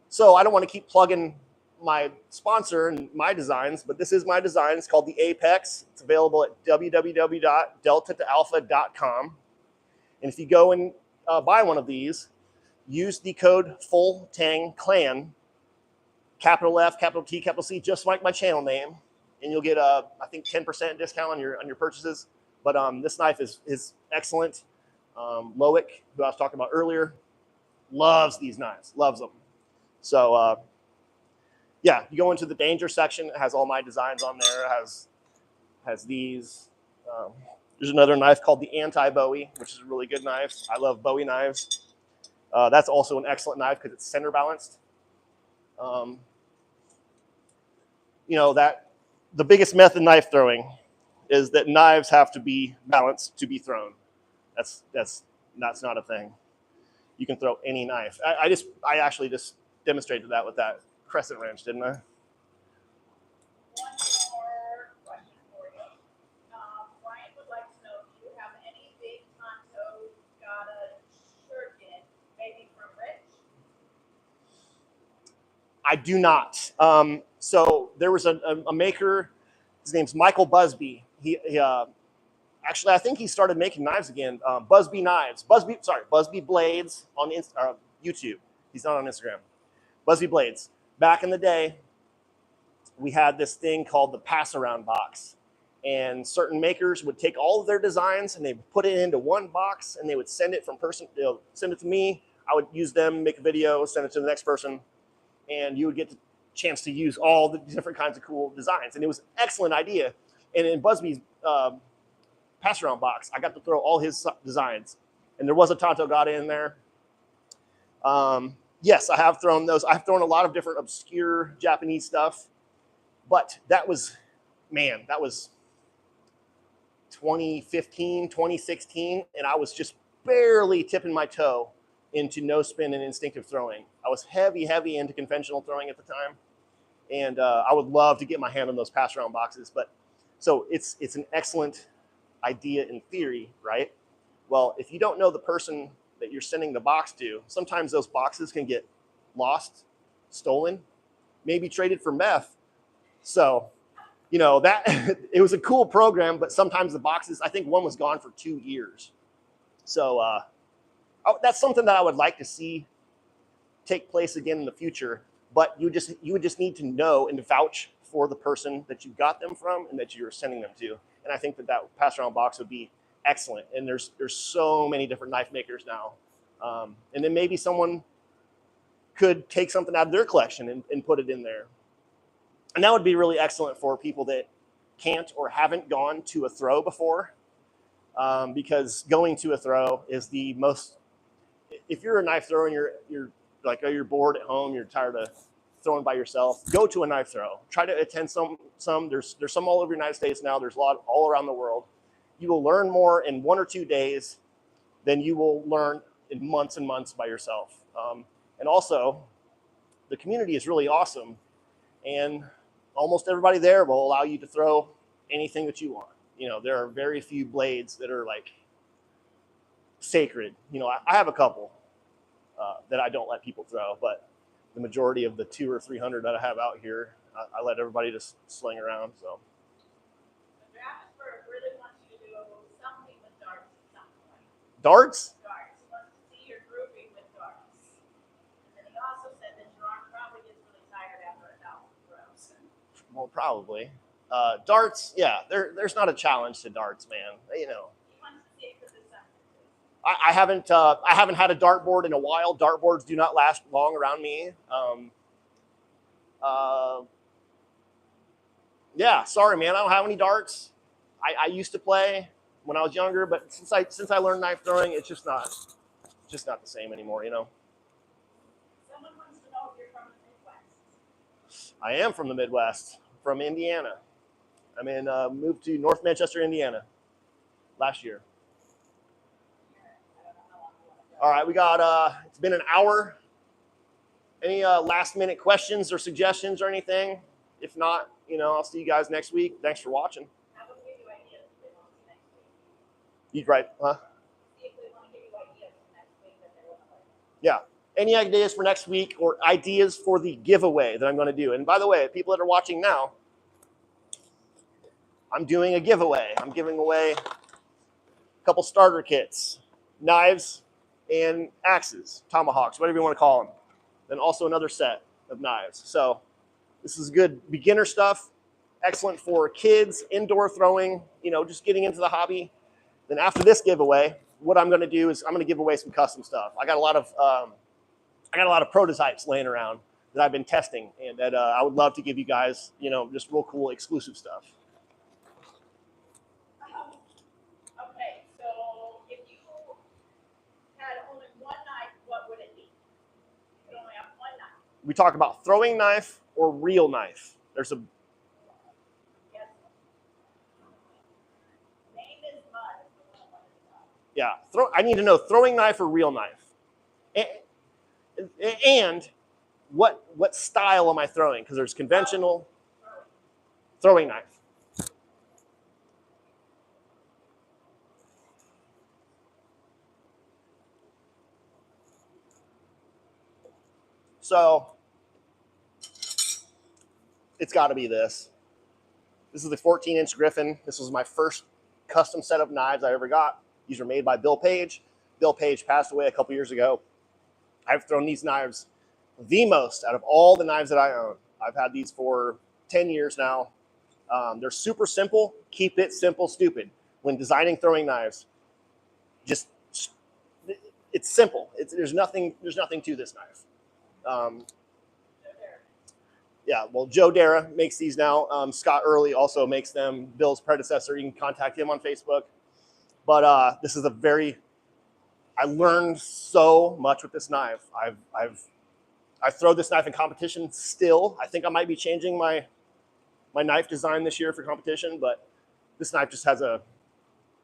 So I don't want to keep plugging my sponsor and my designs, but this is my design. It's called the Apex. It's available at www.delta2alpha.com. And if you go and buy one of these, use the code FULLTANGCLAN, capital F, capital T, capital C, just like my channel name, and you'll get I think 10% discount on your purchases. But this knife is excellent. Loic, who I was talking about earlier, loves these knives, loves them. So yeah, you go into the danger section. It has all my designs on there. It has these. There's another knife called the Anti-Bowie, which is a really good knife. I love Bowie knives. That's also an excellent knife because it's center balanced. You know, that the biggest myth in knife throwing is that knives have to be balanced to be thrown. That's not a thing. You can throw any knife. I actually just demonstrated that with that crescent wrench, didn't I? One more question for you. Brian would like to know, do you have any big Tonto Gata shuriken, maybe from Rich? I do not. So there was a maker. His name's Michael Busby. He actually, I think he started making knives again. Busby Knives. Busby Blades on YouTube. He's not on Instagram. Busby Blades. Back in the day, we had this thing called the pass-around box. And certain makers would take all of their designs and they would put it into one box and they would send it send it to me. I would use them, make a video, send it to the next person. And you would get the chance to use all the different kinds of cool designs. And it was an excellent idea. And in Busby's pass-around box, I got to throw all his designs. And there was a Tonto Gata in there. Yes, I have thrown those. I've thrown a lot of different obscure Japanese stuff. But that was 2015, 2016. And I was just barely tipping my toe into no spin and instinctive throwing. I was heavy into conventional throwing at the time. And I would love to get my hand on those pass-around boxes. But so it's an excellent idea in theory, right? Well, if you don't know the person that you're sending the box to, sometimes those boxes can get lost, stolen, maybe traded for meth. So, you know, that it was a cool program, but sometimes the boxes, I think one was gone for 2 years. So that's something that I would like to see take place again in the future. But you would just need to know and to vouch for the person that you got them from and that you're sending them to. And I think that pass-around box would be excellent. And there's so many different knife makers now. And then maybe someone could take something out of their collection and put it in there. And that would be really excellent for people that can't or haven't gone to a throw before. Because going to a throw is the most, if you're a knife thrower and you're like, oh, you're bored at home, you're tired of throwing by yourself, go to a knife throw. Try to attend some. There's some all over the United States now. There's a lot all around the world. You will learn more in 1 or 2 days than you will learn in months and months by yourself. And also, the community is really awesome. And almost everybody there will allow you to throw anything that you want. You know, there are very few blades that are like sacred. You know, I have a couple that I don't let people throw, but the majority of the 200 or 300 that I have out here, I let everybody just sling around. So. Jasper really wants you to do something with darts at some point. Darts? Darts. He wants to see your grouping with darts. And then he also said that your arm probably gets really tired after 1,000 throws. Well, probably. Darts, yeah. There's not a challenge to darts, man. You know. He wants to see it because it's sensitive. I haven't had a dartboard in a while. Dartboards do not last long around me. Yeah, sorry, man. I don't have any darts. I used to play when I was younger, but since I learned knife throwing, it's just not the same anymore. You know. Someone wants to know if you're from the Midwest. I am from the Midwest, from Indiana. Moved to North Manchester, Indiana, last year. All right, we got, it's been an hour. Any last minute questions or suggestions or anything? If not, you know, I'll see you guys next week. Thanks for watching. How about we give you ideas if they want to next week? You right, huh? See if they want to give you ideas for next week that they want to learn. Yeah. Any ideas for next week or ideas for the giveaway that I'm going to do? And by the way, people that are watching now, I'm doing a giveaway. I'm giving away a couple starter kits, knives, and axes, tomahawks, whatever you want to call them. Then also another set of knives. So this is good beginner stuff, excellent for kids, indoor throwing, you know, just getting into the hobby. Then after this giveaway, what I'm going to do is I'm going to give away some custom stuff. I got a lot of prototypes laying around that I've been testing, and that I would love to give you guys, just real cool exclusive stuff. Okay, so if you had only one knife, what would it be? You could only have one knife. We talk about throwing knife or reel knife. There's a Yes. Name is mud. yeah. I need to know throwing knife or reel knife, and what style am I throwing? Because there's conventional throwing knife. So it's got to be this. This is the 14-inch Griffin. This was my first custom set of knives I ever got. These were made by Bill Page. Bill Page passed away a couple years ago. I've thrown these knives the most out of all the knives that I own. I've had these for 10 years now. They're super simple. Keep it simple, stupid. When designing throwing knives, it's simple. There's nothing to this knife. Yeah, well, Joe Dara makes these now. Scott Early also makes them. Bill's predecessor. You can contact him on Facebook. But this is I learned so much with this knife. I throw this knife in competition still. I think I might be changing my knife design this year for competition, but this knife just has a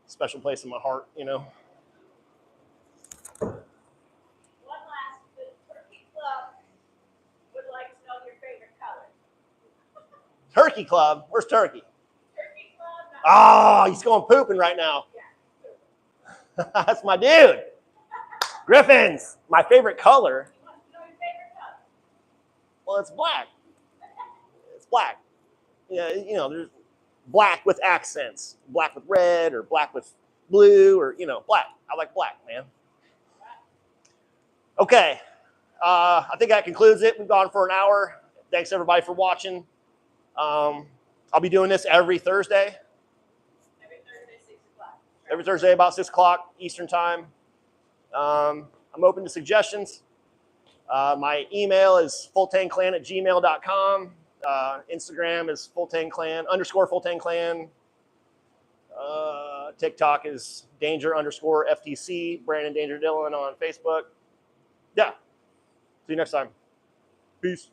special place in my heart, One last, the Turkey Club would like to know your favorite color. Turkey Club? Where's Turkey? Turkey Club. Oh, he's going pooping right now. Yeah. That's my dude. Griffins, my favorite color. He wants to know your favorite color. Well, it's black. It's black. Yeah, there's black with accents, black with red, or black with blue, or black. I like black, man. Okay, I think that concludes it. We've gone for an hour. Thanks everybody for watching. I'll be doing this every Thursday. Every Thursday, 6 o'clock. Every Thursday about 6 o'clock Eastern time. I'm open to suggestions. My email is fulltangclan@gmail.com. Instagram is fulltangclan _fulltangclan. TikTok is danger_FTC. Brandon Danger Dillon on Facebook. Yeah. See you next time. Peace.